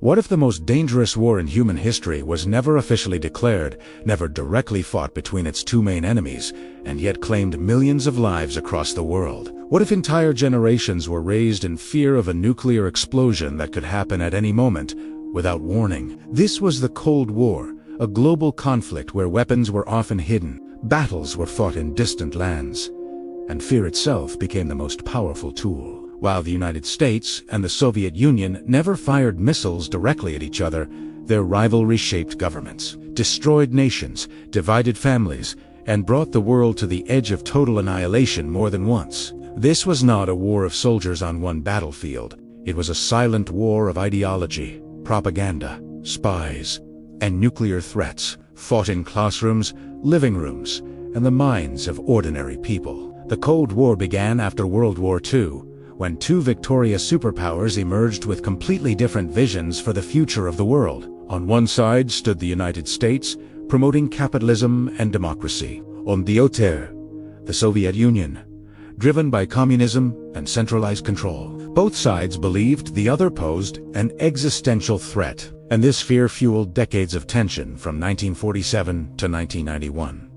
What if the most dangerous war in human history was never officially declared, never directly fought between its two main enemies, and yet claimed millions of lives across the world? What if entire generations were raised in fear of a nuclear explosion that could happen at any moment, without warning? This was the Cold War, a global conflict where weapons were often hidden, battles were fought in distant lands, and fear itself became the most powerful tool. While the United States and the Soviet Union never fired missiles directly at each other, their rivalry shaped governments, destroyed nations, divided families, and brought the world to the edge of total annihilation more than once. This was not a war of soldiers on one battlefield. It was a silent war of ideology, propaganda, spies, and nuclear threats, fought in classrooms, living rooms, and the minds of ordinary people. The Cold War began after World War II, when two victorious superpowers emerged with completely different visions for the future of the world. On one side stood the United States, promoting capitalism and democracy. On the other, the Soviet Union, driven by communism and centralized control. Both sides believed the other posed an existential threat, and this fear fueled decades of tension from 1947 to 1991.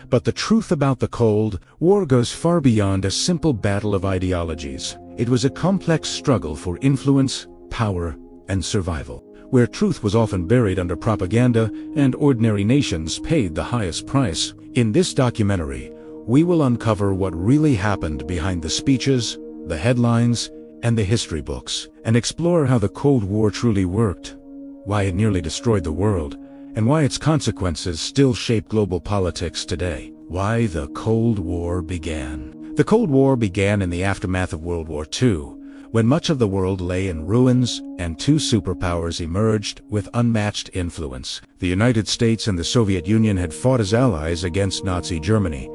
But the truth about the Cold War goes far beyond a simple battle of ideologies. It was a complex struggle for influence, power, and survival, where truth was often buried under propaganda and ordinary nations paid the highest price. In this documentary, we will uncover what really happened behind the speeches, the headlines, and the history books, and explore how the Cold War truly worked, why it nearly destroyed the world, and why its consequences still shape global politics today. Why the Cold War began. The Cold War began in the aftermath of World War II, when much of the world lay in ruins and two superpowers emerged with unmatched influence. The United States and the Soviet Union had fought as allies against Nazi Germany,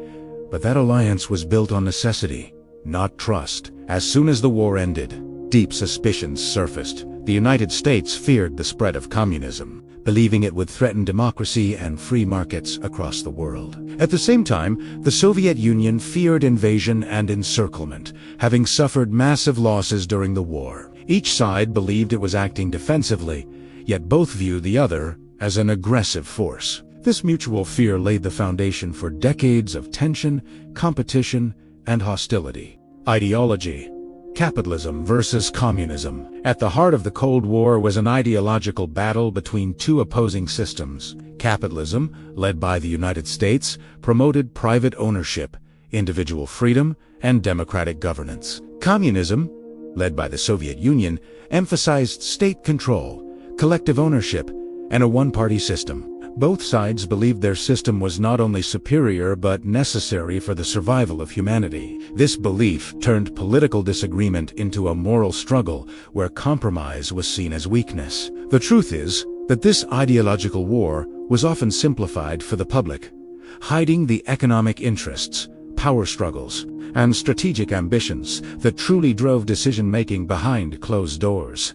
but that alliance was built on necessity, not trust. As soon as the war ended, deep suspicions surfaced. The United States feared the spread of communism, believing it would threaten democracy and free markets across the world. At the same time, the Soviet Union feared invasion and encirclement, having suffered massive losses during the war. Each side believed it was acting defensively, yet both viewed the other as an aggressive force. This mutual fear laid the foundation for decades of tension, competition, and hostility. Ideology. Capitalism versus communism. At the heart of the Cold War was an ideological battle between two opposing systems. Capitalism, led by the United States, promoted private ownership, individual freedom, and democratic governance. Communism, led by the Soviet Union, emphasized state control, collective ownership, and a one-party system. Both sides believed their system was not only superior but necessary for the survival of humanity. This belief turned political disagreement into a moral struggle where compromise was seen as weakness. The truth is that this ideological war was often simplified for the public, hiding the economic interests, power struggles, and strategic ambitions that truly drove decision-making behind closed doors.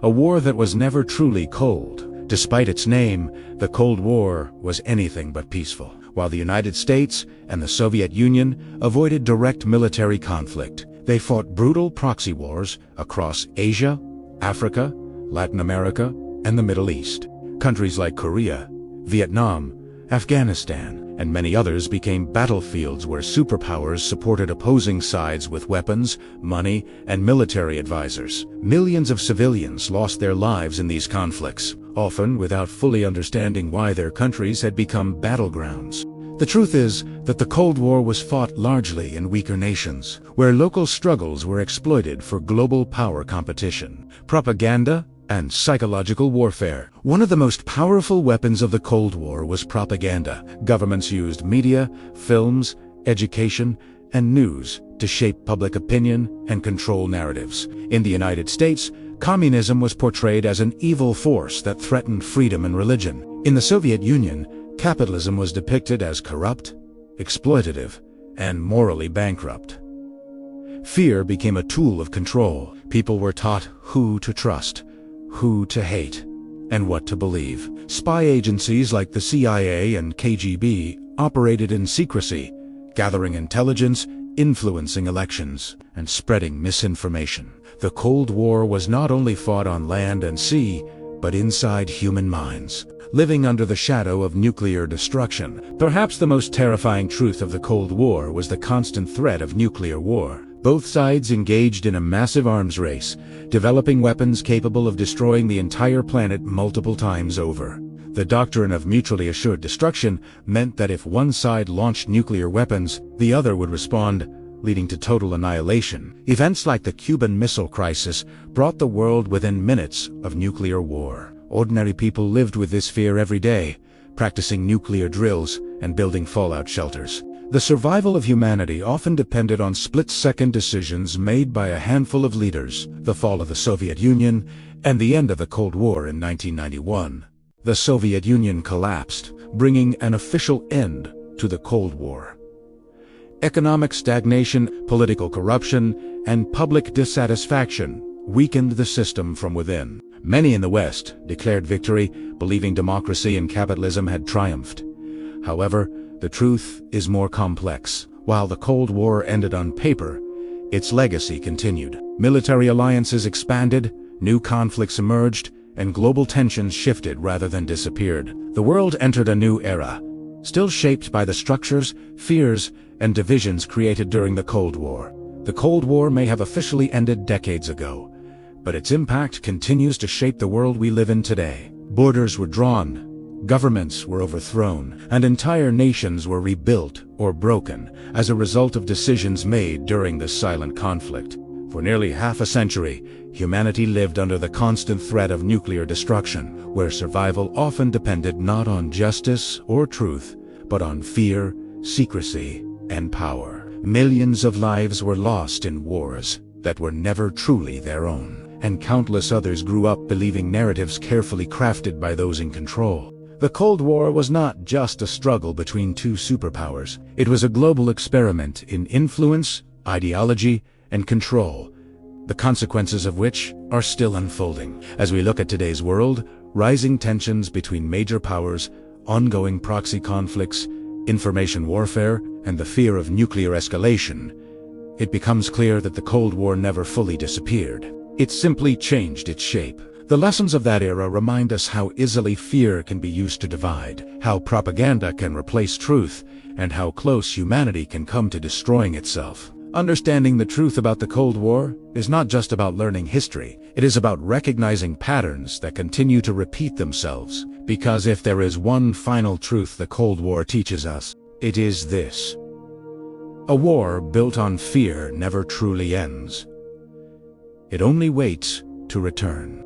A war that was never truly cold. Despite its name, the Cold War was anything but peaceful. While the United States and the Soviet Union avoided direct military conflict, they fought brutal proxy wars across Asia, Africa, Latin America, and the Middle East. Countries like Korea, Vietnam, Afghanistan, and many others became battlefields where superpowers supported opposing sides with weapons, money, and military advisors. Millions of civilians lost their lives in these conflicts, often without fully understanding why their countries had become battlegrounds. The truth is that the Cold War was fought largely in weaker nations, where local struggles were exploited for global power competition. Propaganda and psychological warfare. One of the most powerful weapons of the Cold War was propaganda. Governments used media, films, education, and news to shape public opinion and control narratives. In the United States, communism was portrayed as an evil force that threatened freedom and religion. In the Soviet Union, capitalism was depicted as corrupt, exploitative, and morally bankrupt. Fear became a tool of control. People were taught who to trust, who to hate, and what to believe. Spy agencies like the CIA and KGB operated in secrecy, gathering intelligence, influencing elections, and spreading misinformation. The Cold War was not only fought on land and sea, but inside human minds, living under the shadow of nuclear destruction. Perhaps the most terrifying truth of the Cold War was the constant threat of nuclear war. Both sides engaged in a massive arms race, developing weapons capable of destroying the entire planet multiple times over. The doctrine of mutually assured destruction meant that if one side launched nuclear weapons, the other would respond, leading to total annihilation. Events like the Cuban Missile Crisis brought the world within minutes of nuclear war. Ordinary people lived with this fear every day, practicing nuclear drills and building fallout shelters. The survival of humanity often depended on split-second decisions made by a handful of leaders. The fall of the Soviet Union and the end of the Cold War in 1991. The Soviet Union collapsed, bringing an official end to the Cold War. Economic stagnation, political corruption, and public dissatisfaction weakened the system from within. Many in the West declared victory, believing democracy and capitalism had triumphed. However, the truth is more complex. While the Cold War ended on paper, its legacy continued. Military alliances expanded, new conflicts emerged, and global tensions shifted rather than disappeared. The world entered a new era, still shaped by the structures, fears, and divisions created during the Cold War. The Cold War may have officially ended decades ago, but its impact continues to shape the world we live in today. Borders were drawn, governments were overthrown, and entire nations were rebuilt or broken as a result of decisions made during this silent conflict. For nearly half a century, humanity lived under the constant threat of nuclear destruction, where survival often depended not on justice or truth, but on fear, secrecy, and power. Millions of lives were lost in wars that were never truly their own, and countless others grew up believing narratives carefully crafted by those in control. The Cold War was not just a struggle between two superpowers. It was a global experiment in influence, ideology, and control, the consequences of which are still unfolding. As we look at today's world, rising tensions between major powers, ongoing proxy conflicts, information warfare, and the fear of nuclear escalation, it becomes clear that the Cold War never fully disappeared. It simply changed its shape. The lessons of that era remind us how easily fear can be used to divide, how propaganda can replace truth, and how close humanity can come to destroying itself. Understanding the truth about the Cold War is not just about learning history. It is about recognizing patterns that continue to repeat themselves. Because if there is one final truth the Cold War teaches us, it is this: a war built on fear never truly ends. It only waits to return.